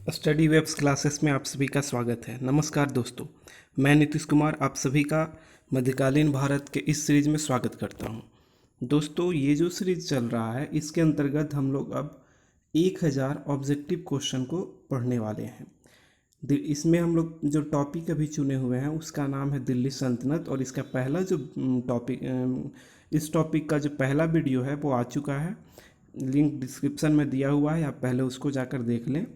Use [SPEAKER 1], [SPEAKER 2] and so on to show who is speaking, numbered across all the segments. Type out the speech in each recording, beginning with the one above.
[SPEAKER 1] Study webs classes में आप सभी का स्वागत है। नमस्कार दोस्तों, मैं नीतीश कुमार आप सभी का मध्यकालीन भारत के इस सीरीज में स्वागत करता हूं। दोस्तों, ये जो सीरीज चल रहा है इसके अंतर्गत हम लोग अब 1000 ऑब्जेक्टिव क्वेश्चन को पढ़ने वाले हैं। इसमें हम लोग जो टॉपिक अभी चुने हुए हैं उसका नाम है दिल्ली सल्तनत, और इसका पहला जो इस टॉपिक का जो पहला वीडियो है वो आ चुका है। लिंक डिस्क्रिप्शन में दिया हुआ है, आप पहले उसको जाकर देख लें।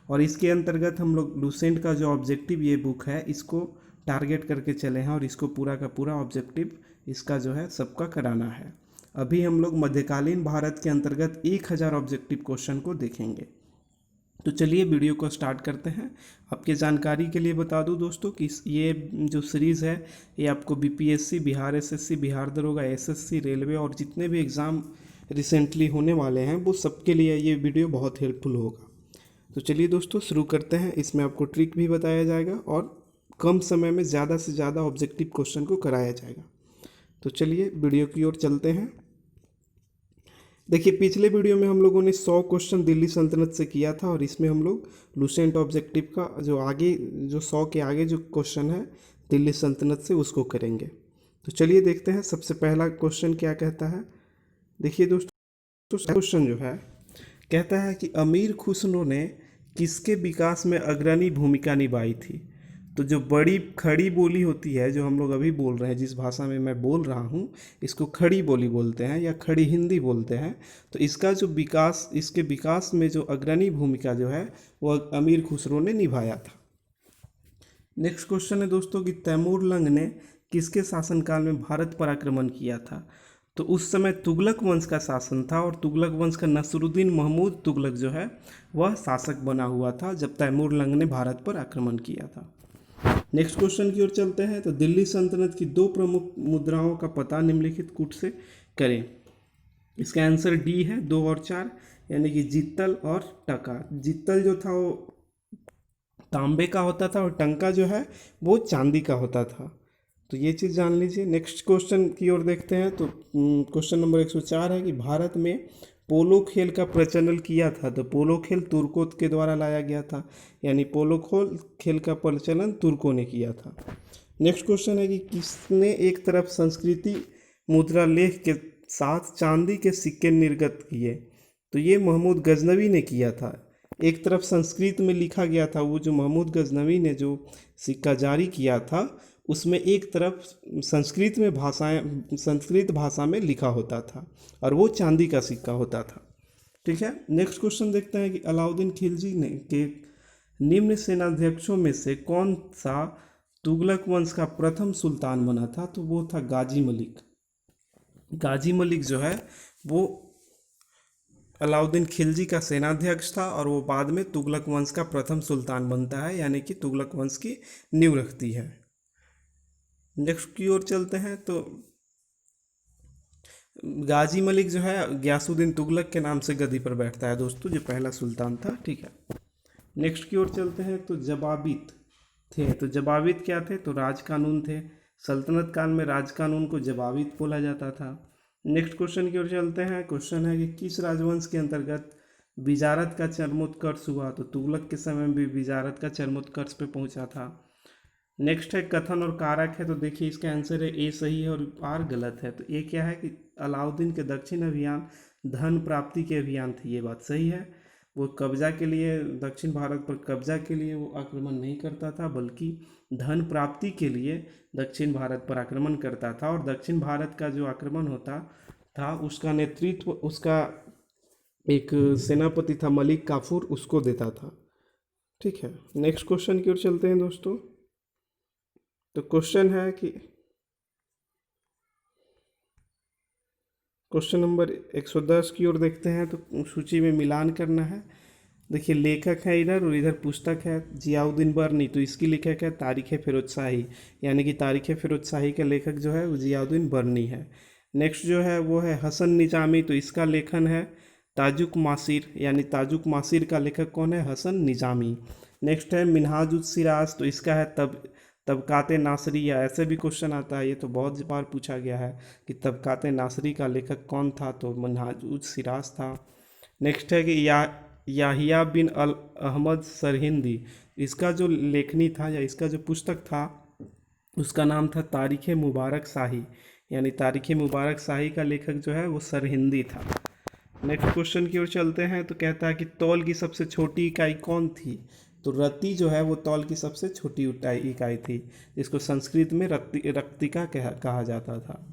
[SPEAKER 1] और इसके अंतर्गत हम लोग लूसेंट का जो ऑब्जेक्टिव ये बुक है इसको टारगेट करके चले हैं, और इसको पूरा का पूरा ऑब्जेक्टिव इसका जो है सबका कराना है। अभी हम लोग मध्यकालीन भारत के अंतर्गत 1000 ऑब्जेक्टिव क्वेश्चन को देखेंगे। तो चलिए वीडियो को स्टार्ट करते हैं। आपके जानकारी के लिए बता दूं दोस्तों कि ये जो सीरीज़ है ये आपको बीपीएससी, बिहार एसएससी, बिहार दरोगा, एसएससी, रेलवे और जितने भी एग्ज़ाम रिसेंटली होने वाले हैं वो सबके लिए ये वीडियो बहुत हेल्पफुल होगा। तो चलिए दोस्तों शुरू करते हैं। इसमें आपको ट्रिक भी बताया जाएगा और कम समय में ज़्यादा से ज़्यादा ऑब्जेक्टिव क्वेश्चन को कराया जाएगा। तो चलिए वीडियो की ओर चलते हैं। देखिए, पिछले वीडियो में हम लोगों ने 100 क्वेश्चन दिल्ली सल्तनत से किया था, और इसमें हम लोग लूसेंट ऑब्जेक्टिव का जो आगे जो 100 के आगे जो क्वेश्चन है दिल्ली सल्तनत से उसको करेंगे। तो चलिए देखते हैं सबसे पहला क्वेश्चन क्या कहता है। देखिए दोस्तों, क्वेश्चन जो है कहता है कि अमीर खुसरो ने किसके विकास में अग्रणी भूमिका निभाई थी। तो जो बड़ी खड़ी बोली होती है, जो हम लोग अभी बोल रहे हैं, जिस भाषा में मैं बोल रहा हूँ इसको खड़ी बोली बोलते हैं या खड़ी हिंदी बोलते हैं। तो इसका जो विकास, इसके विकास में जो अग्रणी भूमिका जो है वो अमीर खुसरो ने निभाया था। नेक्स्ट क्वेश्चन है दोस्तों कि तैमूर लंग ने किसके शासनकाल में भारत पर आक्रमण किया था। तो उस समय तुगलक वंश का शासन था, और तुगलक वंश का नसरुद्दीन महमूद तुगलक जो है वह शासक बना हुआ था जब तैमूर लंग ने भारत पर आक्रमण किया था। नेक्स्ट क्वेश्चन की ओर चलते हैं। तो दिल्ली सल्तनत की 2 प्रमुख मुद्राओं का पता निम्नलिखित कूट से करें। इसका आंसर डी है, 2 और 4, यानी कि जित्तल और टका। जित्तल जो था वो तांबे का होता था और टंका जो है वो चांदी का होता था। तो ये चीज़ जान लीजिए। नेक्स्ट क्वेश्चन की ओर देखते हैं। तो क्वेश्चन नंबर 104 है कि भारत में पोलो खेल का प्रचलन किया था। तो पोलो खेल तुर्कों के द्वारा लाया गया था, यानी पोलो खेल का प्रचलन तुर्कों ने किया था। नेक्स्ट क्वेश्चन है कि किसने एक तरफ संस्कृति मुद्रा लेख के साथ चांदी के सिक्के निर्गत किए। तो ये महमूद गजनवी ने किया था। एक तरफ संस्कृत में लिखा गया था, वो जो महमूद गजनवी ने जो सिक्का जारी किया था उसमें एक तरफ संस्कृत भाषा में लिखा होता था, और वो चांदी का सिक्का होता था। ठीक है, नेक्स्ट क्वेश्चन देखते हैं कि अलाउद्दीन खिलजी ने के निम्न सेनाध्यक्षों में से कौन सा तुगलक वंश का प्रथम सुल्तान बना था। तो वो था गाजी मलिक। गाजी मलिक जो है वो अलाउद्दीन खिलजी का सेनाध्यक्ष था, और वो बाद में तुगलक वंश का प्रथम सुल्तान बनता है, यानी कि तुगलक वंश की नींव रखती है। नेक्स्ट की ओर चलते हैं। तो गाजी मलिक जो है गयासुद्दीन तुगलक के नाम से गद्दी पर बैठता है दोस्तों, जो पहला सुल्तान था। ठीक है, नेक्स्ट की ओर चलते हैं। तो जबाबित थे। तो जबाबित क्या थे? तो राज कानून थे। सल्तनत काल में राज कानून को जबाबित बोला जाता था। नेक्स्ट क्वेश्चन की ओर चलते हैं। क्वेश्चन है कि किस राजवंश के अंतर्गत विजारत का चरमोत्कर्ष हुआ। तो तुगलक के समय में भी विजारत का चरमोत्कर्ष पे पहुंचा था। नेक्स्ट है कथन और कारक है। तो देखिए इसका आंसर है ए सही है और आर गलत है। तो ए क्या है कि अलाउद्दीन के दक्षिण अभियान धन प्राप्ति के अभियान थे, ये बात सही है। वो कब्जा के लिए, दक्षिण भारत पर कब्जा के लिए वो आक्रमण नहीं करता था, बल्कि धन प्राप्ति के लिए दक्षिण भारत पर आक्रमण करता था। और दक्षिण भारत का जो आक्रमण होता था उसका नेतृत्व उसका एक सेनापति था मलिक काफूर, उसको देता था। ठीक है, नेक्स्ट क्वेश्चन की ओर चलते हैं दोस्तों। तो क्वेश्चन है कि क्वेश्चन नंबर 110 की ओर देखते हैं। तो सूची में मिलान करना है। देखिए लेखक है इधर, और इधर पुस्तक है जियाउद्दीन बर्नी। तो इसकी लेखक है तारीख़ फिरोज शाही, यानी कि तारीख़ फिरोज शाही का लेखक जो है वो जियाउद्दीन बर्नी है। नेक्स्ट जो है वो है हसन निजामी। तो इसका लेखन है ताजुक मासिर, यानी ताजुक मासिर का लेखक कौन है? हसन निजामी। नेक्स्ट है मिनहाजुस सिराज। तो इसका है तबकाते नासरी, या ऐसे भी क्वेश्चन आता है, ये तो बहुत बार पूछा गया है कि तबकाते नासरी का लेखक कौन था। तो मिनहाजुस सिराज था। नेक्स्ट है कि याहिया बिन अल अहमद सरहिंदी, इसका जो लेखनी था या इसका जो पुस्तक था उसका नाम था तारीख़ मुबारक शाही, यानी तारीख़ मुबारक शाही का लेखक जो है वो सरहिंदी था। नेक्स्ट क्वेश्चन की ओर चलते हैं। तो कहता है कि तौल की सबसे छोटी इकाई कौन थी? तो रति जो है वो तौल की सबसे छोटी इकाई थी, जिसको संस्कृत में रक्तिका कहा जाता था।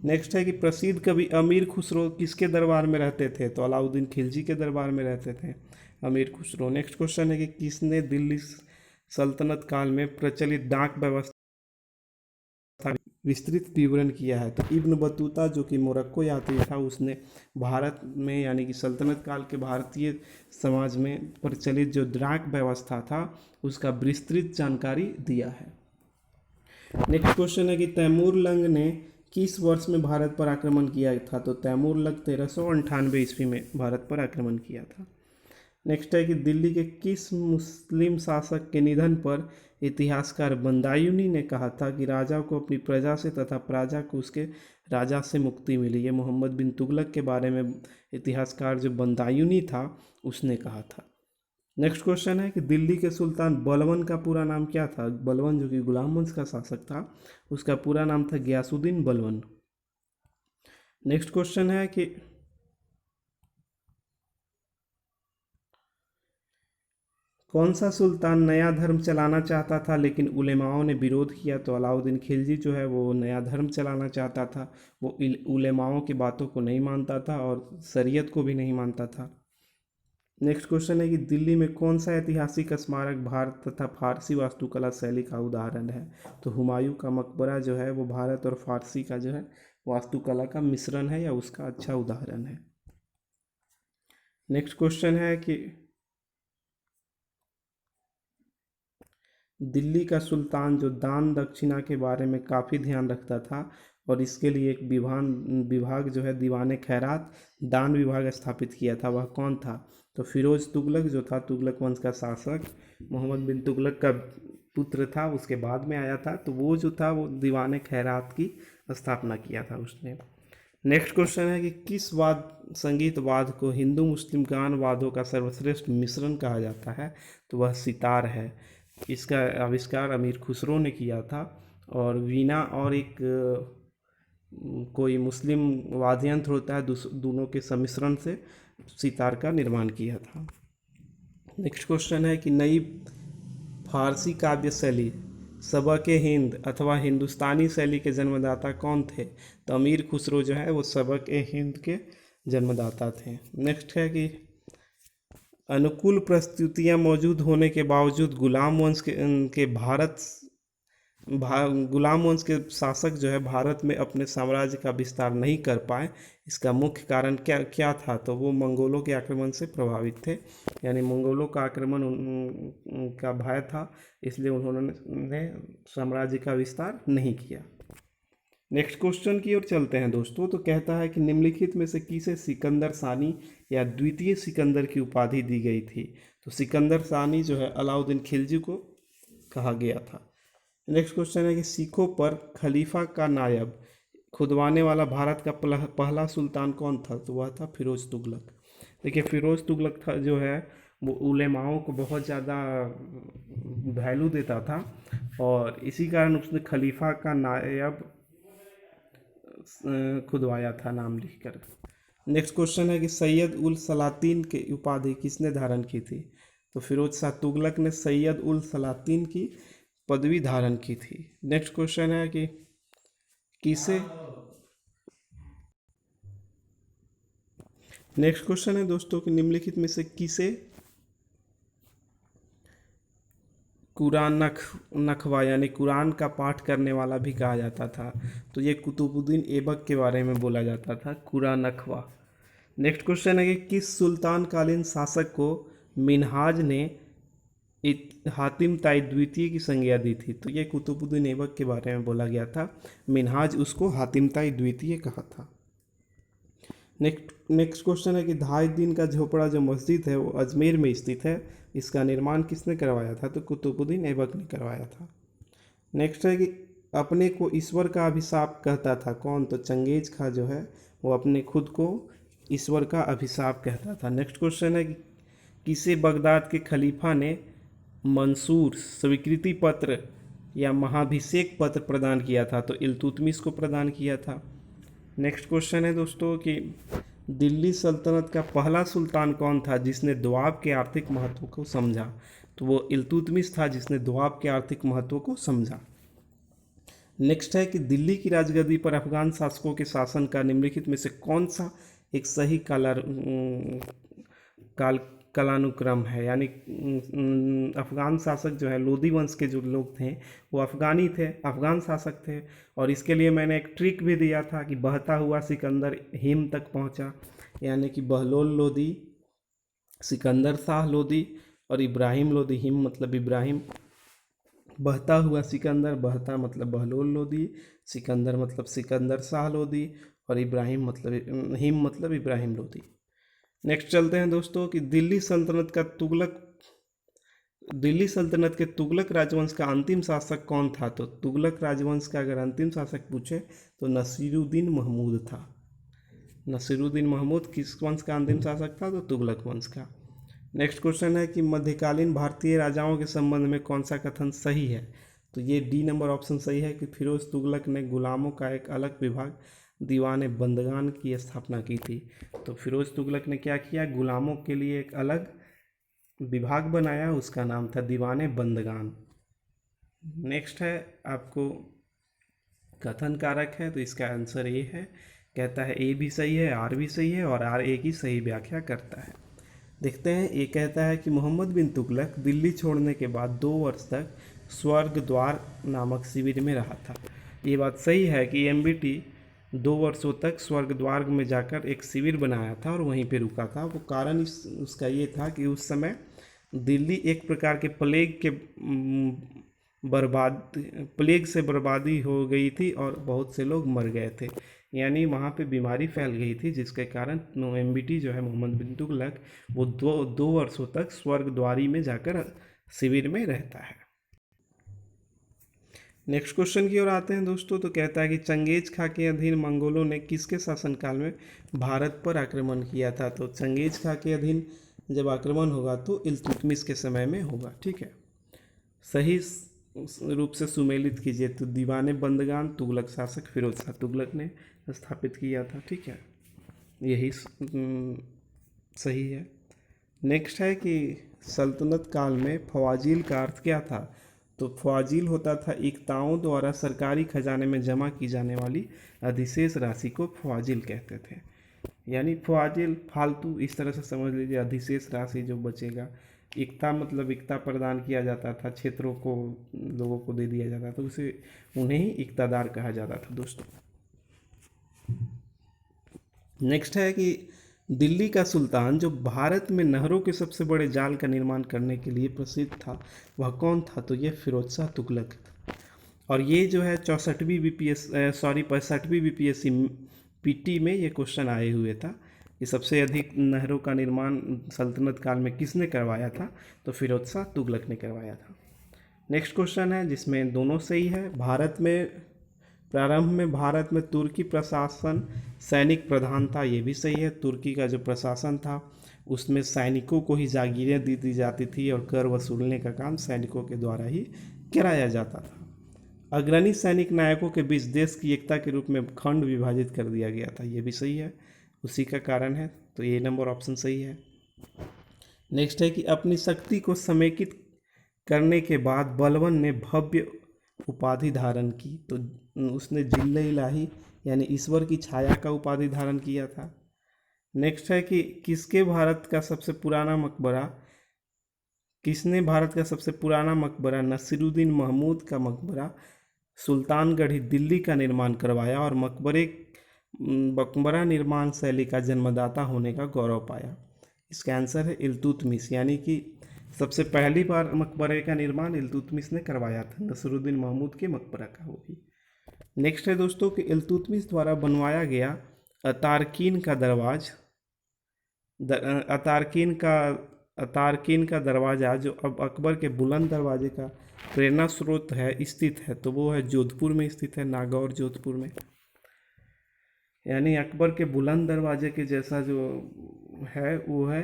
[SPEAKER 1] नेक्स्ट है कि प्रसिद्ध कवि अमीर खुसरो किसके दरबार में रहते थे? तो अलाउद्दीन खिलजी के दरबार में रहते थे अमीर खुसरो। नेक्स्ट क्वेश्चन है कि किसने दिल्ली सल्तनत काल में प्रचलित डाक व्यवस्था विस्तृत विवरण किया है? तो इब्न बतूता जो कि मोरक्को यात्री था, उसने भारत में यानी कि सल्तनत काल के भारतीय समाज में प्रचलित जो डाक व्यवस्था था उसका विस्तृत जानकारी दिया है। नेक्स्ट क्वेश्चन है कि तैमूर लंग ने किस वर्ष में भारत पर आक्रमण किया था? तो तैमूर लंग 1398 ईस्वी में भारत पर आक्रमण किया था। नेक्स्ट है कि दिल्ली के किस मुस्लिम शासक के निधन पर इतिहासकार बदायूनी ने कहा था कि राजा को अपनी प्रजा से तथा प्रजा को उसके राजा से मुक्ति मिली? ये मोहम्मद बिन तुगलक के बारे में इतिहासकार जो बदायूनी था उसने कहा था। नेक्स्ट क्वेश्चन है कि दिल्ली के सुल्तान बलबन का पूरा नाम क्या था? बलबन जो कि गुलाम वंश का शासक था, उसका पूरा नाम था गयासुद्दीन बलबन। नेक्स्ट क्वेश्चन है कि कौन सा सुल्तान नया धर्म चलाना चाहता था लेकिन उलेमाओं ने विरोध किया? तो अलाउद्दीन खिलजी जो है वो नया धर्म चलाना चाहता था, वो उलेमाओं की बातों को नहीं मानता था और शरीयत को भी नहीं मानता था। नेक्स्ट क्वेश्चन है कि दिल्ली में कौन सा ऐतिहासिक स्मारक भारत तथा फारसी वास्तुकला शैली का उदाहरण है? तो हुमायूं का मकबरा जो है वो भारत और फारसी का जो है वास्तुकला का मिश्रण है या उसका अच्छा उदाहरण है। नेक्स्ट क्वेश्चन है कि दिल्ली का सुल्तान जो दान दक्षिणा के बारे में काफ़ी ध्यान रखता था और इसके लिए एक विभाग जो है दीवाने खैरात दान विभाग स्थापित किया था, वह कौन था? तो फिरोज तुगलक जो था, तुगलक वंश का शासक मोहम्मद बिन तुगलक का पुत्र था, उसके बाद में आया था, तो वो जो था वो दीवाने खैरात की स्थापना किया था उसने। नेक्स्ट क्वेश्चन है कि किस संगीत वाद्य को हिंदू मुस्लिम गान वाद्यों का सर्वश्रेष्ठ मिश्रण कहा जाता है? तो वह सितार है। इसका आविष्कार अमीर खुसरो ने किया था और वीणा और एक कोई मुस्लिम वाद्य यंत्र होता है, दोनों के सम्मिश्रण से सितार का निर्माण किया था। नेक्स्ट क्वेश्चन है कि नई फारसी काव्य शैली सबक हिंद अथवा हिंदुस्तानी शैली के जन्मदाता कौन थे? तो अमीर खुसरो जो है वो सबक हिंद के जन्मदाता थे। नेक्स्ट है कि अनुकूल परिस्थितियां मौजूद होने के बावजूद गुलाम वंश के शासक जो है भारत में अपने साम्राज्य का विस्तार नहीं कर पाए, इसका मुख्य कारण क्या था? तो वो मंगोलों के आक्रमण से प्रभावित थे, यानी मंगोलों का आक्रमण का भय था, इसलिए उन्होंने साम्राज्य का विस्तार नहीं किया। नेक्स्ट क्वेश्चन की ओर चलते हैं दोस्तों। तो कहता है कि निम्नलिखित में से किसे सिकंदर सानी या द्वितीय सिकंदर की उपाधि दी गई थी? तो सिकंदर सानी जो है अलाउद्दीन खिलजी को कहा गया था। नेक्स्ट क्वेश्चन है कि सिखों पर खलीफा का नायब खुदवाने वाला भारत का पहला सुल्तान कौन था? तो वह था फिरोज तुगलक। देखिए फिरोज तुगलक था जो है वो उलेमाओं को बहुत ज़्यादा वैल्यू देता था और इसी कारण उसने खलीफा का नायब खुदवाया था नाम लिखकर। नेक्स्ट क्वेश्चन है कि सैयद उल सलातीन की उपाधि किसने धारण की थी? तो फिरोज शाह तुगलक ने सैयद उल सलातीन की पदवी धारण की थी। नेक्स्ट क्वेश्चन है कि किसे नेक्स्ट क्वेश्चन है दोस्तों कि निम्नलिखित में से किसे कुरान नखवा यानी कुरान का पाठ करने वाला भी कहा जाता था? तो ये कुतुबुद्दीन ऐबक के बारे में बोला जाता था, कुरान नखवा। नेक्स्ट क्वेश्चन है कि किस सुल्तान कालीन शासक को मिन्हाज ने हातिम ताई द्वितीय की संज्ञा दी थी? तो ये कुतुबुद्दीन ऐबक के बारे में बोला गया था, मिन्हाज उसको हातिम ताई द्वितीय कहा था। नेक्स्ट क्वेश्चन है कि 2.5 दिन का झोपड़ा जो मस्जिद है वो अजमेर में स्थित है, इसका निर्माण किसने करवाया था? तो कुतुबुद्दीन ऐबक ने करवाया था। नेक्स्ट है कि अपने को ईश्वर का अभिशाप कहता था कौन? तो चंगेज खां जो है वो अपने खुद को ईश्वर का अभिशाप कहता था। नेक्स्ट क्वेश्चन है कि किसे बगदाद के खलीफा ने मंसूर स्वीकृति पत्र या महाभिषेक पत्र प्रदान किया था? तो इल्तुतमिश को प्रदान किया था। नेक्स्ट क्वेश्चन है दोस्तों कि दिल्ली सल्तनत का पहला सुल्तान कौन था जिसने दोआब के आर्थिक महत्व को समझा? तो वो इल्तुतमिश था जिसने दोआब के आर्थिक महत्व को समझा। नेक्स्ट है कि दिल्ली की राजगद्दी पर अफगान शासकों के शासन का निम्नलिखित में से कौन सा एक सही कालानुक्रम है? यानी अफगान शासक जो है, लोदी वंश के जो लोग थे वो अफगानी थे, अफगान शासक थे। और इसके लिए मैंने एक ट्रिक भी दिया था कि बहता हुआ सिकंदर हिम तक पहुंचा, यानी कि बहलोल लोदी, सिकंदर शाह लोदी और इब्राहिम लोदी। हिम मतलब इब्राहिम, बहता हुआ सिकंदर, बहता मतलब बहलोल लोदी, सिकंदर मतलब सिकंदर शाह लोदी और इब्राहिम मतलब हिम मतलब इब्राहिम लोदी। नेक्स्ट चलते हैं दोस्तों कि दिल्ली सल्तनत के तुगलक राजवंश का अंतिम शासक कौन था? तो तुगलक राजवंश का अगर अंतिम शासक पूछे तो नसीरुद्दीन महमूद था। नसीरुद्दीन महमूद किस वंश का अंतिम शासक था? तो तुगलक वंश का। नेक्स्ट क्वेश्चन है कि मध्यकालीन भारतीय राजाओं के संबंध में कौन सा कथन सही है? तो ये डी नंबर ऑप्शन सही है कि फिरोज तुगलक ने गुलामों का एक अलग विभाग दीवाने बंदगान की स्थापना की थी। तो फिरोज तुगलक ने क्या किया? गुलामों के लिए एक अलग विभाग बनाया, उसका नाम था दीवाने बंदगान। नेक्स्ट है आपको कथन कारक है, तो इसका आंसर ए है। कहता है ए भी सही है, आर भी सही है और आर ए की सही व्याख्या करता है। देखते हैं। ये कहता है कि मोहम्मद बिन तुगलक दिल्ली छोड़ने के बाद 2 वर्ष तक स्वर्ग द्वार नामक शिविर में रहा था। ये बात सही है कि एमबीटी 2 वर्षों तक स्वर्ग द्वार में जाकर एक शिविर बनाया था और वहीं पे रुका था। वो कारण उसका ये था कि उस समय दिल्ली एक प्रकार के प्लेग से बर्बादी हो गई थी और बहुत से लोग मर गए थे, यानी वहाँ पे बीमारी फैल गई थी, जिसके कारण एमबीटी जो है मोहम्मद बिन तुगलक वो दो वर्षों तक स्वर्ग द्वारी में जाकर शिविर में रहता है। नेक्स्ट क्वेश्चन की ओर आते हैं दोस्तों। तो कहता है कि चंगेज खां के अधीन मंगोलों ने किसके शासनकाल में भारत पर आक्रमण किया था? तो चंगेज खां के अधीन जब आक्रमण होगा तो इल्तुतमिश के समय में होगा। ठीक है, सही रूप से सुमेलित कीजिए। तो दीवाने बंदगान तुगलक शासक फिरोज शाह तुगलक ने स्थापित किया था। ठीक है, यही सही है। नेक्स्ट है कि सल्तनत काल में फवाजील का अर्थ क्या था? तो फवाजील होता था इक्ताओं द्वारा सरकारी खजाने में जमा की जाने वाली अधिशेष राशि को फवाजील कहते थे। यानी फवाजील फालतू, इस तरह से समझ लीजिए, अधिशेष राशि जो बचेगा। इक्ता मतलब इक्ता प्रदान किया जाता था, क्षेत्रों को लोगों को दे दिया जाता था, उसे उन्हें ही इक्तादार कहा जाता था दोस्तों। नेक्स्ट है कि दिल्ली का सुल्तान जो भारत में नहरों के सबसे बड़े जाल का निर्माण करने के लिए प्रसिद्ध था, वह कौन था? तो ये फिरोज शाह तुगलक था। और ये जो है 65वीं बीपीएससी पीटी में ये क्वेश्चन आए हुए था कि सबसे अधिक नहरों का निर्माण सल्तनत काल में किसने करवाया था? तो फिरोज शाह तुगलक ने करवाया था। नेक्स्ट क्वेश्चन है जिसमें दोनों सही है। प्रारंभ में भारत में तुर्की प्रशासन सैनिक प्रधान था, ये भी सही है। तुर्की का जो प्रशासन था उसमें सैनिकों को ही जागीरें दी जाती थी और कर वसूलने का काम सैनिकों के द्वारा ही कराया जाता था। अग्रणी सैनिक नायकों के बीच देश की एकता के रूप में खंड विभाजित कर दिया गया था, ये भी सही है, उसी का कारण है। तो ये नंबर ऑप्शन सही है। नेक्स्ट है कि अपनी शक्ति को समेकित करने के बाद बलबन ने भव्य उपाधि धारण की। तो उसने जिल्ले इलाही यानी ईश्वर की छाया का उपाधि धारण किया था। नेक्स्ट है कि किसने भारत का सबसे पुराना मकबरा नसीरुद्दीन महमूद का मकबरा सुल्तानगढ़ी दिल्ली का निर्माण करवाया और मकबरा निर्माण शैली का जन्मदाता होने का गौरव पाया? इसका आंसर है इल्तुतमिश, यानी कि सबसे पहली बार मकबरे का निर्माण इल्तुतमिश ने करवाया था, नसीरुद्दीन महमूद के मकबरा का वो भी। नेक्स्ट है दोस्तों कि इल्तुतमिश द्वारा बनवाया गया अतारकीन का दरवाज़ा जो अब अकबर के बुलंद दरवाजे का प्रेरणा स्रोत है स्थित है, तो वो है जोधपुर में स्थित है, नागौर जोधपुर में। यानी अकबर के बुलंद दरवाजे के जैसा जो है वो है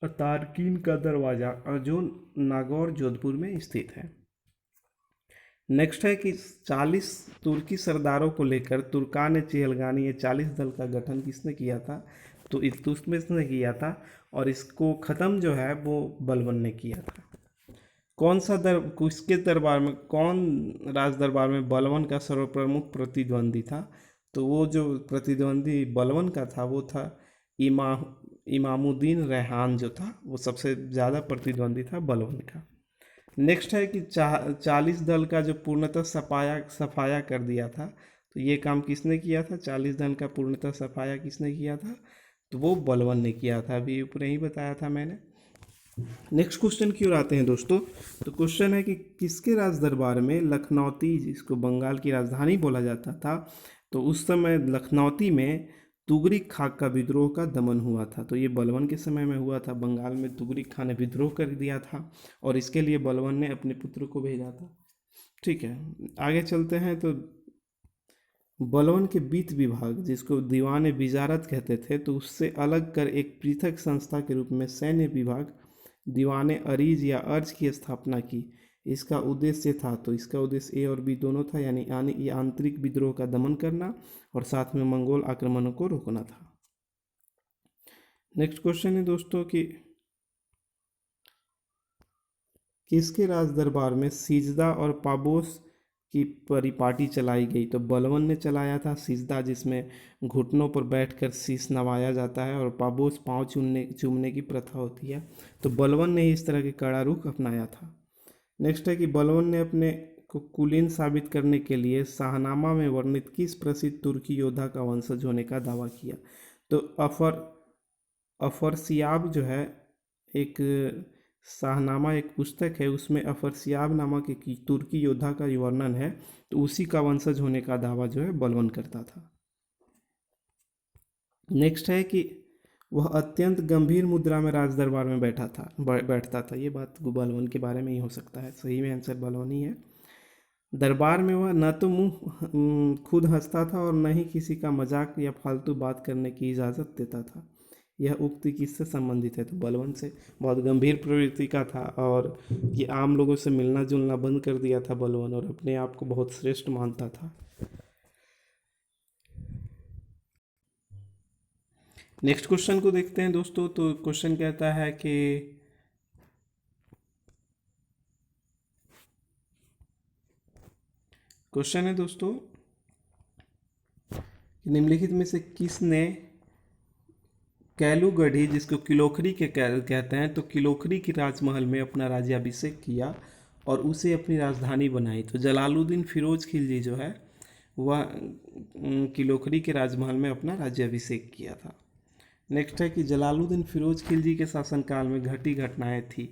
[SPEAKER 1] तारकीन का दरवाज़ा जो नागौर जोधपुर में स्थित है। नेक्स्ट है कि 40 तुर्की सरदारों को लेकर तुर्कान चिहलगानी, ये 40 दल का गठन किसने किया था? तो इल्तुतमिश ने किया था, और इसको ख़त्म जो है वो बलबन ने किया था। कौन सा किसके दरबार में, कौन राज दरबार में बलबन का सर्वप्रमुख प्रतिद्वंदी था? तो वो जो प्रतिद्वंदी बलबन का था वो था इमा इमामुद्दीन रेहान जो था, वो सबसे ज़्यादा प्रतिद्वंदी था बलबन का। नेक्स्ट है कि 40 दल का जो पूर्णतः सफाया कर दिया था, तो ये काम किसने किया था? 40 दल का पूर्णतः सफाया किसने किया था? तो वो बलबन ने किया था, अभी ऊपर ही बताया था मैंने। नेक्स्ट क्वेश्चन की ओर आते हैं दोस्तों। तो क्वेश्चन है कि किसके राज दरबार में लखनौती, जिसको बंगाल की राजधानी बोला जाता था, तो उस समय लखनौती में तुगरिक खां का विद्रोह का दमन हुआ था? तो ये बलबन के समय में हुआ था। बंगाल में तुगरिक खां ने विद्रोह कर दिया था और इसके लिए बलबन ने अपने पुत्र को भेजा था। ठीक है, आगे चलते हैं। तो बलबन के वित्त विभाग, जिसको दीवान विजारत कहते थे, तो उससे अलग कर एक पृथक संस्था के रूप में सैन्य विभाग दीवान अरीज या अर्ज की स्थापना की। इसका उद्देश्य था, तो इसका उद्देश्य ए और बी दोनों था, यानी ये आंतरिक विद्रोह का दमन करना और साथ में मंगोल आक्रमणों को रोकना था। नेक्स्ट क्वेश्चन है दोस्तों कि किसके राज दरबार में सिजदा और पाबोस की परिपाटी चलाई गई? तो बलबन ने चलाया था सिजदा, जिसमें घुटनों पर बैठकर शीश नवाया जाता है, और पाबोस पाँव चूमने की प्रथा होती है। तो बलबन ने इस तरह के कड़ा रुख अपनाया था। नेक्स्ट है कि बलबन ने अपने को कुलीन साबित करने के लिए शाहनामा में वर्णित किस प्रसिद्ध तुर्की योद्धा का वंशज होने का दावा किया? तो अफरसियाब जो है, एक शाहनामा एक पुस्तक है, उसमें अफरसियाब नामक एक तुर्की योद्धा का वर्णन है, तो उसी का वंशज होने का दावा जो है बलबन करता था। नेक्स्ट है कि वह अत्यंत गंभीर मुद्रा में राज दरबार में बैठता था। ये बात बलबन के बारे में ही हो सकता है, सही में आंसर बलबन ही है। दरबार में वह न तो मुंह खुद हंसता था और न ही किसी का मजाक या फालतू बात करने की इजाज़त देता था। यह उक्ति किससे संबंधित है? तो बलबन से। बहुत गंभीर प्रवृत्ति का था और ये आम लोगों से मिलना जुलना बंद कर दिया था बलबन, और अपने आप को बहुत श्रेष्ठ मानता था। नेक्स्ट क्वेश्चन को देखते हैं दोस्तों। तो क्वेश्चन कहता है कि क्वेश्चन है दोस्तों, निम्नलिखित में से किसने कैलूगढ़ी, जिसको किलोखरी के कहते हैं, तो किलोखरी की राजमहल में अपना राज्याभिषेक किया और उसे अपनी राजधानी बनाई? तो जलालुद्दीन फिरोज खिलजी जो है वह किलोखरी के राजमहल में अपना राज्याभिषेक किया था। नेक्स्ट है कि जलालुद्दीन फिरोज खिलजी के शासनकाल में घटी घटनाएं थी,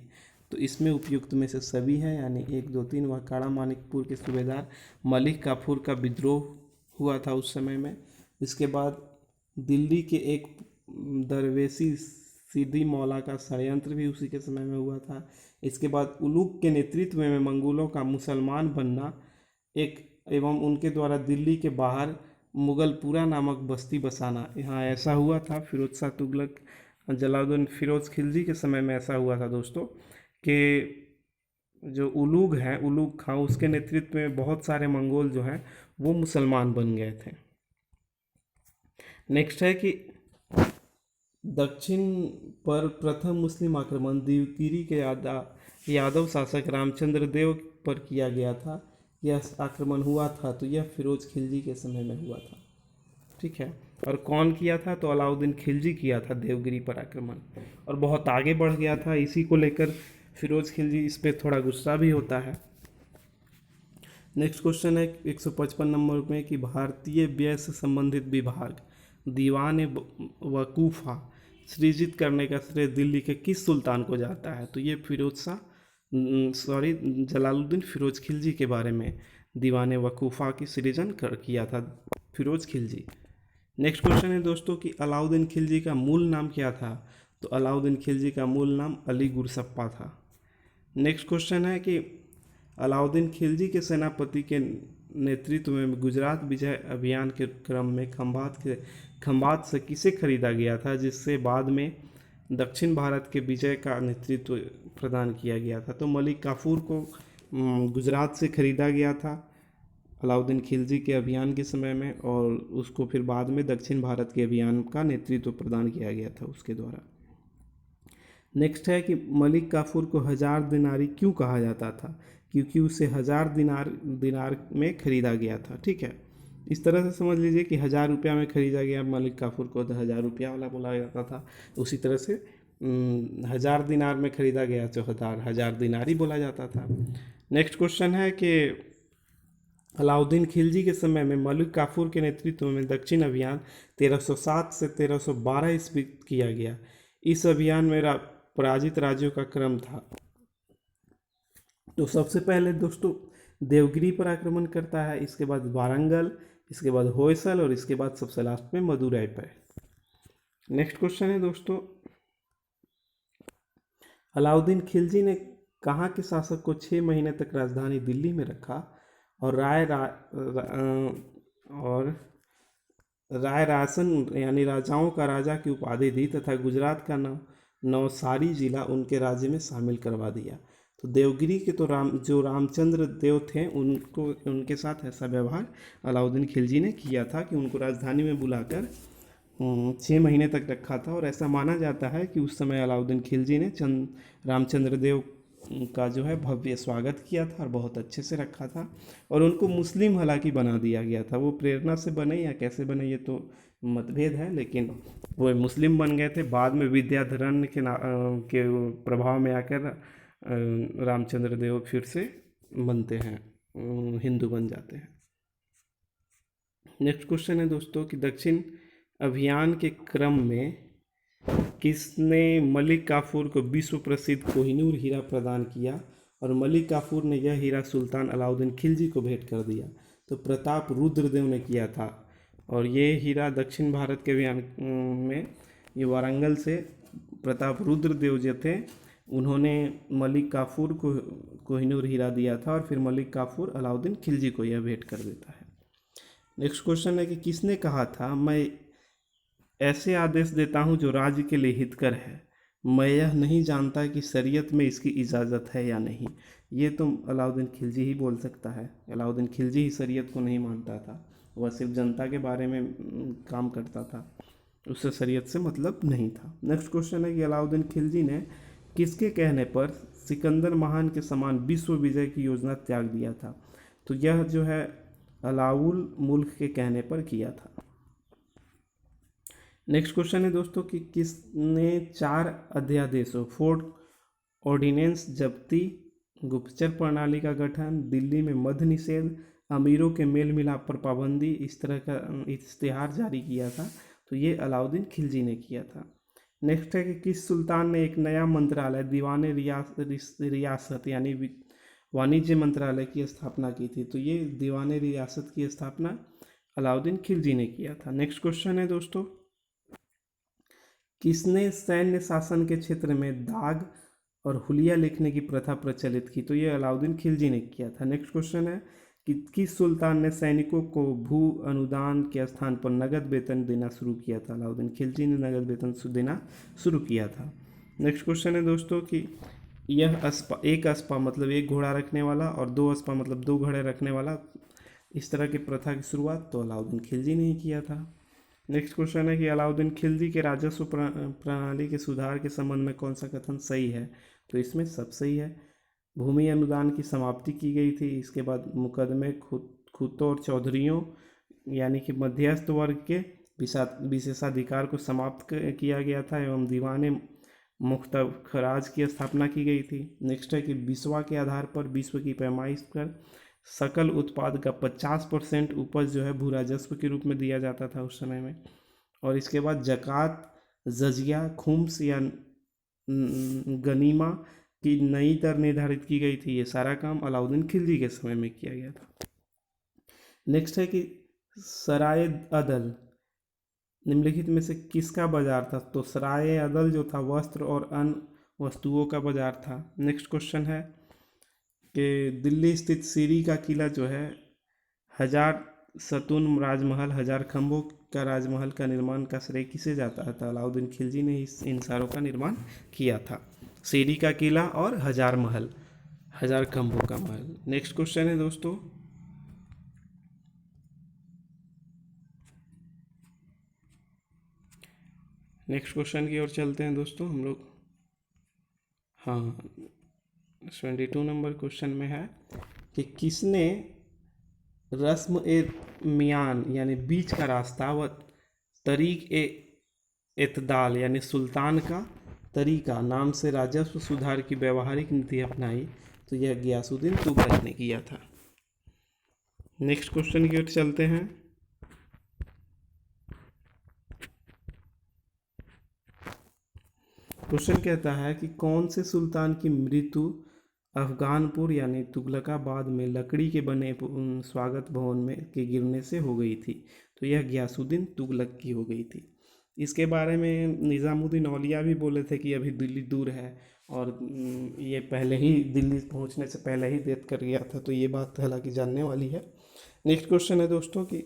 [SPEAKER 1] तो इसमें उपयुक्त में से सभी हैं, यानी 1, 2, 3। वह काड़ा मानिकपुर के सूबेदार मलिक काफूर का विद्रोह हुआ था उस समय में। इसके बाद दिल्ली के एक दरवेशी सीधी मौला का षड्यंत्र भी उसी के समय में हुआ था। इसके बाद उलुग के नेतृत्व में मंगोलों का मुसलमान बनना एक एवं उनके द्वारा दिल्ली के बाहर मुगलपुरा नामक बस्ती बसाना, यहाँ ऐसा हुआ था। फिरोज शाह तुगलक, जलालुद्दीन फिरोज खिलजी के समय में ऐसा हुआ था दोस्तों कि जो उलूग हैं, उलूग खां, उसके नेतृत्व में बहुत सारे मंगोल जो हैं वो मुसलमान बन गए थे। नेक्स्ट है कि दक्षिण पर प्रथम मुस्लिम आक्रमण देवगिरी के यादव शासक रामचंद्र देव पर किया गया था। यह आक्रमण हुआ था, तो यह फिरोज खिलजी के समय में हुआ था। ठीक है, और कौन किया था? तो अलाउद्दीन खिलजी किया था देवगिरी पर आक्रमण, और बहुत आगे बढ़ गया था। इसी को लेकर फिरोज खिलजी इस पर थोड़ा गुस्सा भी होता है। नेक्स्ट क्वेश्चन है 155 नंबर में कि भारतीय व्यय से संबंधित विभाग दीवान वकूफ़ा सृजित करने का श्रेय दिल्ली के किस सुल्तान को जाता है? तो ये जलालुद्दीन फिरोज खिलजी के बारे में दीवान वकूफ़ा की सृजन किया था फिरोज खिलजी। नेक्स्ट क्वेश्चन है दोस्तों कि अलाउद्दीन खिलजी का मूल नाम क्या था? तो अलाउद्दीन खिलजी का मूल नाम अली गुरसप्पा था। नेक्स्ट क्वेश्चन है कि अलाउद्दीन खिलजी के सेनापति के नेतृत्व में गुजरात विजय अभियान के क्रम में खंभात से किसे खरीदा गया था, जिससे बाद में दक्षिण भारत के विजय का नेतृत्व प्रदान किया गया था। तो मलिक काफूर को गुजरात से खरीदा गया था अलाउद्दीन खिलजी के अभियान के समय में, और उसको फिर बाद में दक्षिण भारत के अभियान का नेतृत्व प्रदान किया गया था उसके द्वारा। नेक्स्ट है कि मलिक काफूर को 1000 दिनारी क्यों कहा जाता था? क्योंकि उसे 1000 दिनार में खरीदा गया था। ठीक है, इस तरह से समझ लीजिए कि 1000 रुपया में खरीदा गया मलिक काफूर को, 1000 रुपया वाला बोला जाता था। उसी तरह से 1000 दिनार में खरीदा गया तो 1000 दिनारी बोला जाता था। नेक्स्ट क्वेश्चन है कि अलाउद्दीन खिलजी के समय में मलिक काफूर के नेतृत्व में दक्षिण अभियान 1307 से 1312 ईस्वी किया गया। इस अभियान में पराजित राज्यों का क्रम था। तो सबसे पहले दोस्तों देवगिरी पर आक्रमण करता है, इसके बाद वारंगल, इसके बाद होयसल, और इसके बाद सबसे लास्ट में मदुरै पर। नेक्स्ट क्वेश्चन है दोस्तों, अलाउद्दीन खिलजी ने कहाँ के शासक को 6 महीने तक राजधानी दिल्ली में रखा और राय रासन यानी राजाओं का राजा की उपाधि दी तथा गुजरात का नवसारी जिला उनके राज्य में शामिल करवा दिया? तो देवगिरी के तो जो रामचंद्र देव थे उनके साथ ऐसा व्यवहार अलाउद्दीन खिलजी ने किया था कि उनको राजधानी में बुलाकर 6 महीने तक रखा था। और ऐसा माना जाता है कि उस समय अलाउद्दीन खिलजी ने रामचंद्र देव का जो है भव्य स्वागत किया था और बहुत अच्छे से रखा था, और उनको मुस्लिम हालांकि बना दिया गया था। वो प्रेरणा से बने या कैसे बने ये तो मतभेद है, लेकिन वो मुस्लिम बन गए थे। बाद में विद्याधरण के प्रभाव में आकर रामचंद्र देव फिर से बनते हैं, हिंदू बन जाते हैं। नेक्स्ट क्वेश्चन है दोस्तों कि दक्षिण अभियान के क्रम में किसने मलिक काफूर को विश्व प्रसिद्ध कोहिनूर हीरा प्रदान किया और मलिक काफूर ने यह हीरा सुल्तान अलाउद्दीन खिलजी को भेंट कर दिया? तो प्रताप रुद्रदेव ने किया था, और ये हीरा दक्षिण भारत के अभियान में ये वारंगल से प्रताप रुद्रदेव जो थे उन्होंने मलिक काफूर को कोहिनूर हीरा दिया था, और फिर मलिक काफूर अलाउद्दीन खिलजी को यह भेंट कर देता है। नेक्स्ट क्वेश्चन है कि किसने कहा था मैं ऐसे आदेश देता हूं जो राज्य के लिए हितकर है, मैं यह नहीं जानता कि शरीयत में इसकी इजाज़त है या नहीं? ये तो अलाउद्दीन खिलजी ही बोल सकता है। अलाउद्दीन खिलजी ही शरीयत को नहीं मानता था, वह सिर्फ जनता के बारे में काम करता था, उससे शरीयत से मतलब नहीं था। नेक्स्ट क्वेश्चन है कि अलाउद्दीन खिलजी ने किसके कहने पर सिकंदर महान के समान विश्व विजय की योजना त्याग दिया था? तो यह जो है अलाउल मुल्क के कहने पर किया था। नेक्स्ट क्वेश्चन है दोस्तों कि किसने 4 अध्यादेशों फोर्ट ऑर्डिनेंस, जब्ती, गुप्तचर प्रणाली का गठन, दिल्ली में मद्य निषेध, अमीरों के मेल मिलाप पर पाबंदी, इस तरह का इश्तिहार जारी किया था? तो ये अलाउद्दीन खिलजी ने किया था। नेक्स्ट है कि किस सुल्तान ने एक नया मंत्रालय दीवान रियासत यानी वाणिज्य मंत्रालय की स्थापना की थी? तो ये दीवान रियासत की स्थापना अलाउद्दीन खिलजी ने किया था। नेक्स्ट क्वेश्चन है दोस्तों, किसने सैन्य शासन के क्षेत्र में दाग और हुलिया लिखने की प्रथा प्रचलित की? तो ये अलाउद्दीन खिलजी ने किया था। नेक्स्ट क्वेश्चन है कि किस सुल्तान ने सैनिकों को भू अनुदान के स्थान पर नगद वेतन देना शुरू किया था? अलाउद्दीन खिलजी ने नगद वेतन देना शुरू किया था। नेक्स्ट क्वेश्चन है दोस्तों कि यह एक अस्पा मतलब एक घोड़ा रखने वाला और 2 अस्पा मतलब 2 घोड़े रखने वाला, इस तरह की प्रथा की शुरुआत तो अलाउद्दीन खिलजी ने ही किया था। नेक्स्ट क्वेश्चन है कि अलाउद्दीन खिलजी के राजस्व प्रणाली के सुधार के संबंध में कौन सा कथन सही है? तो इसमें सब सही है। भूमि अनुदान की समाप्ति की गई थी, इसके बाद मुकदमे खूतों और चौधरियों यानी कि मध्यस्थ वर्ग के विशेषाधिकार को समाप्त किया गया था एवं दीवाने मुख्तखराज की स्थापना की गई थी। नेक्स्ट है कि बिस्वा के आधार पर विश्व की पैमाइश पर सकल उत्पाद का 50% उपज जो है भू राजस्व के रूप में दिया जाता था उस समय में। और इसके बाद जकात, जजिया, खुम्स या गनीमा की नई दर निर्धारित की गई थी। ये सारा काम अलाउद्दीन खिलजी के समय में किया गया था। नेक्स्ट है कि सराय अदल निम्नलिखित में से किसका बाजार था? तो सराय अदल जो था वस्त्र और अन्य वस्तुओं का बाजार था। नेक्स्ट क्वेश्चन है कि दिल्ली स्थित सीरी का किला जो है 1000 सतून राजमहल 1000 खंभों का राजमहल का निर्माण का श्रेय किसे जाता है? तो अलाउद्दीन खिलजी ने इन सारों का निर्माण किया था। सीरी का किला और हजार महल, हजार खंभों का महल। नेक्स्ट क्वेश्चन है दोस्तों, नेक्स्ट क्वेश्चन की ओर चलते हैं दोस्तों हम लोग। हाँ, 22 नंबर क्वेश्चन में है कि किसने रस्म ए मियान यानी बीच का रास्ता व तरीक ए इतदाल यानी सुल्तान का तरीका नाम से राजस्व सुधार की व्यवहारिक नीति अपनाई? तो यह गियासुद्दीन तुगलक ने किया था। नेक्स्ट क्वेश्चन की ओर चलते हैं। क्वेश्चन कहता है कि कौन से सुल्तान की मृत्यु अफगानपुर यानी तुगलकाबाद में लकड़ी के बने स्वागत भवन में के गिरने से हो गई थी? तो यह गियासुद्दीन तुगलक की हो गई थी। इसके बारे में निज़ामुद्दीन औलिया भी बोले थे कि अभी दिल्ली दूर है और ये पहले ही दिल्ली पहुंचने से पहले ही डेथ कर गया था, तो ये बात हालांकि जानने वाली है। नेक्स्ट क्वेश्चन है दोस्तों कि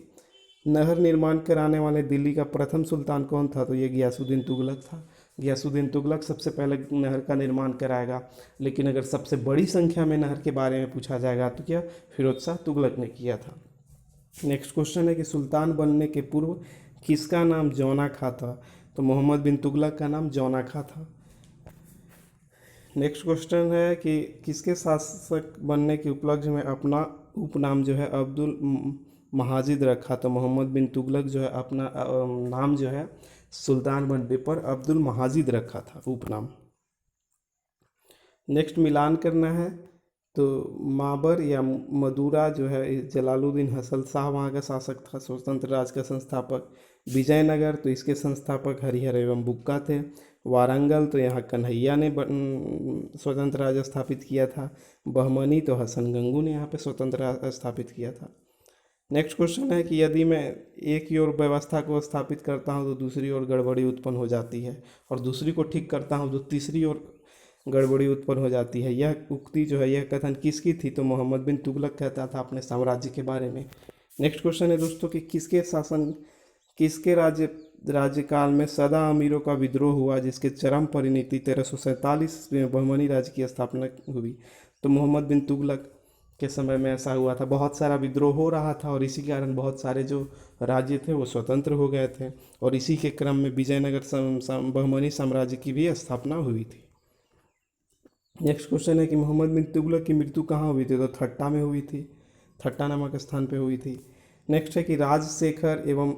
[SPEAKER 1] नहर निर्माण कराने वाले दिल्ली का प्रथम सुल्तान कौन था? तो ये गियासुद्दीन तुगलक था। गियासुद्दीन तुगलक सबसे पहले नहर का निर्माण कराएगा, लेकिन अगर सबसे बड़ी संख्या में नहर के बारे में पूछा जाएगा तो क्या फिरोज शाह तुगलक ने किया था। नेक्स्ट क्वेश्चन है कि सुल्तान बनने के पूर्व किसका नाम जौना खा था? तो मोहम्मद बिन तुगलक का नाम जौना खा था। नेक्स्ट क्वेश्चन है कि किसके शासक बनने के उपलक्ष्य में अपना उपनाम जो है अब्दुल महाजिद रखा? तो मोहम्मद बिन तुगलक जो है अपना नाम जो है सुल्तान बनने पर अब्दुल महाजिद रखा था उपनाम। नेक्स्ट मिलान करना है, तो माबर या मदुरा जो है जलालुद्दीन हसन शाह वहाँ का शासक था, स्वतंत्र राज्य का संस्थापक। विजयनगर तो इसके संस्थापक हरिहर एवं बुक्का थे। वारंगल तो यहाँ कन्हैया ने स्वतंत्र राज्य स्थापित किया था। बहमनी तो हसन गंगू ने यहाँ पे स्वतंत्र राज्य स्थापित किया था। नेक्स्ट क्वेश्चन है कि यदि मैं एक ही ओर व्यवस्था को स्थापित करता हूँ तो दूसरी ओर गड़बड़ी उत्पन्न हो जाती है, और दूसरी को ठीक करता हूँ तो तीसरी ओर गड़बड़ी उत्पन्न हो जाती है। यह उक्ति जो है, यह कथन किसकी थी? तो मोहम्मद बिन तुगलक कहता था अपने साम्राज्य के बारे में। नेक्स्ट क्वेश्चन है दोस्तों कि किसके राज्यकाल में सदा अमीरों का विद्रोह हुआ जिसके चरम परिणति 1347 में बहमनी राज्य की स्थापना हुई? तो मोहम्मद बिन तुगलक के समय में ऐसा हुआ था। बहुत सारा विद्रोह हो रहा था और इसी कारण बहुत सारे जो राज्य थे वो स्वतंत्र हो गए थे, और इसी के क्रम में विजयनगर बहमनी साम्राज्य की भी स्थापना हुई थी। नेक्स्ट क्वेश्चन है कि मोहम्मद बिन तुगलक की मृत्यु कहाँ हुई थी? तो ठट्टा में हुई थी, ठट्टा नामक स्थान पे हुई थी। नेक्स्ट है कि राजशेखर एवं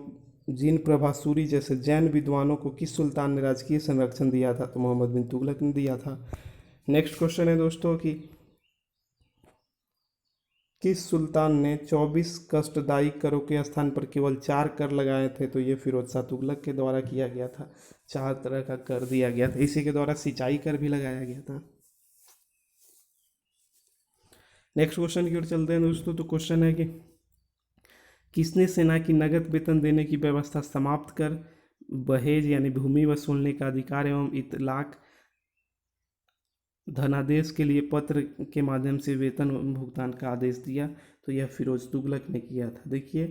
[SPEAKER 1] जिन प्रभासूरी जैसे जैन विद्वानों को किस सुल्तान ने राजकीय संरक्षण दिया था? तो मोहम्मद बिन तुगलक ने दिया था। नेक्स्ट क्वेश्चन है दोस्तों कि किस सुल्तान ने 24 कष्टदायी करों के स्थान पर केवल 4 कर लगाए थे? तो ये फिरोज शाह तुगलक के द्वारा किया गया था। 4 तरह का कर दिया गया था, इसी के द्वारा सिंचाई कर भी लगाया गया था। नेक्स्ट क्वेश्चन की ओर चलते हैं दोस्तों। तो क्वेश्चन है कि किसने सेना की नगद वेतन देने की व्यवस्था समाप्त कर बहेज यानी भूमि वसूलने का अधिकार एवं इतलाक धनादेश के लिए पत्र के माध्यम से वेतन भुगतान का आदेश दिया? तो यह फिरोज तुगलक ने किया था। देखिए,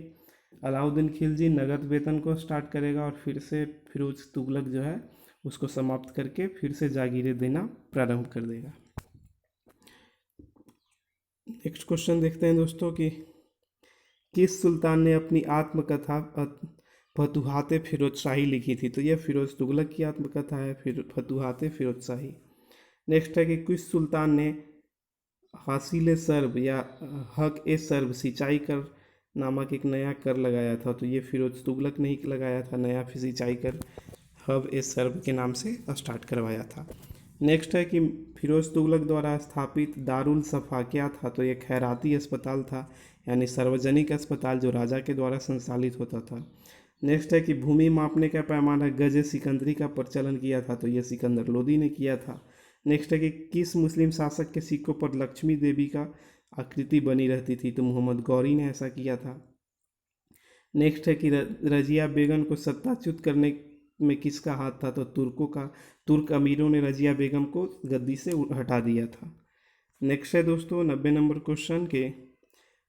[SPEAKER 1] अलाउद्दीन खिलजी नगद वेतन को स्टार्ट करेगा और फिर से फिरोज तुगलक जो है उसको समाप्त करके फिर से जागीरें देना प्रारंभ कर देगा। नेक्स्ट क्वेश्चन देखते हैं दोस्तों कि किस सुल्तान ने अपनी आत्मकथा फतुहाते फिरोज शाही लिखी थी? तो यह फिरोज तुगलक की आत्मकथा है, फिर फतुहाते फिरोज शाही। नेक्स्ट है कि किस सुल्तान ने हासिल सर्ब या हक ए सर्ब सिंचाई कर नामक एक नया कर लगाया था? तो ये फिरोज तुगलक ने ही लगाया था, नया सिंचाई कर हब ए सर्ब के नाम से स्टार्ट करवाया था। नेक्स्ट है कि फिरोज तुगलक द्वारा स्थापित दारुल सफ़ा क्या था? तो ये खैराती अस्पताल था, यानी सार्वजनिक अस्पताल जो राजा के द्वारा संचालित होता था। नेक्स्ट है कि भूमि मापने का पैमाना गज सिकंदरी का प्रचलन किया था? तो यह सिकंदर लोदी ने किया था। नेक्स्ट है कि किस मुस्लिम शासक के सिक्कों पर लक्ष्मी देवी का आकृति बनी रहती थी? तो मोहम्मद गौरी ने ऐसा किया था। नेक्स्ट है कि रजिया बेगम को सत्ताच्युत करने में किसका हाथ था? तो तुर्कों का। तुर्क अमीरों ने रजिया बेगम को गद्दी से हटा दिया था। नेक्स्ट है दोस्तों 90 नंबर क्वेश्चन के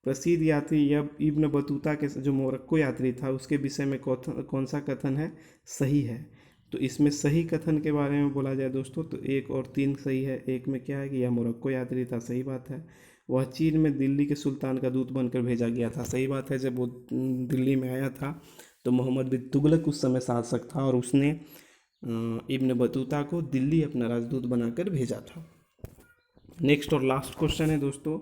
[SPEAKER 1] प्रसिद्ध यात्री इब्न बतूता के जो मोरक्को यात्री था उसके विषय में कौन सा कथन है सही है। तो इसमें सही कथन के बारे में बोला जाए दोस्तों तो 1 और 3 सही है। 1 में क्या है कि यह मोरक्को यात्री था, सही बात है। वह चीन में दिल्ली के सुल्तान का दूत बनकर भेजा गया था, सही बात है। जब वो दिल्ली में आया था तो मोहम्मद बिन तुगलक उस समय शासक था और उसने इब्न बतूता को दिल्ली अपना राजदूत बनाकर भेजा था। नेक्स्ट और लास्ट क्वेश्चन है दोस्तों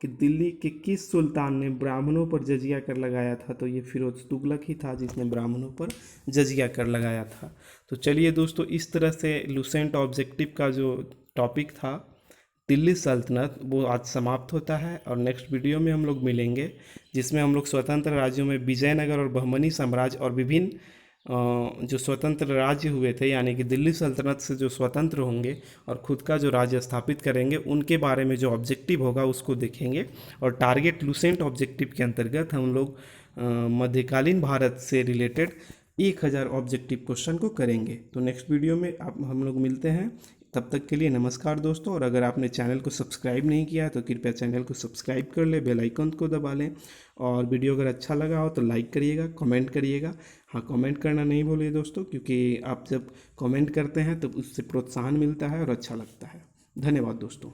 [SPEAKER 1] कि दिल्ली के किस सुल्तान ने ब्राह्मणों पर जजिया कर लगाया था। तो ये फिरोज तुगलक ही था जिसने ब्राह्मणों पर जजिया कर लगाया था। तो चलिए दोस्तों, इस तरह से लुसेंट ऑब्जेक्टिव का जो टॉपिक था दिल्ली सल्तनत वो आज समाप्त होता है। और नेक्स्ट वीडियो में हम लोग मिलेंगे जिसमें हम लोग स्वतंत्र राज्यों में विजयनगर और बहमनी साम्राज्य और विभिन्न जो स्वतंत्र राज्य हुए थे यानी कि दिल्ली सल्तनत से जो स्वतंत्र होंगे और ख़ुद का जो राज्य स्थापित करेंगे उनके बारे में जो ऑब्जेक्टिव होगा उसको देखेंगे। और टारगेट लुसेंट ऑब्जेक्टिव के अंतर्गत हम लोग मध्यकालीन भारत से रिलेटेड 1000 ऑब्जेक्टिव क्वेश्चन को करेंगे। तो नेक्स्ट वीडियो में हम लोग मिलते हैं। तब तक के लिए नमस्कार दोस्तों। और अगर आपने चैनल को सब्सक्राइब नहीं किया तो कृपया चैनल को सब्सक्राइब कर ले, बेल आइकन को दबा लें। और वीडियो अगर अच्छा लगा हो तो लाइक करिएगा, कमेंट करिएगा। हाँ, कमेंट करना नहीं भूलिए दोस्तों, क्योंकि आप जब कमेंट करते हैं तो उससे प्रोत्साहन मिलता है और अच्छा लगता है। धन्यवाद दोस्तों।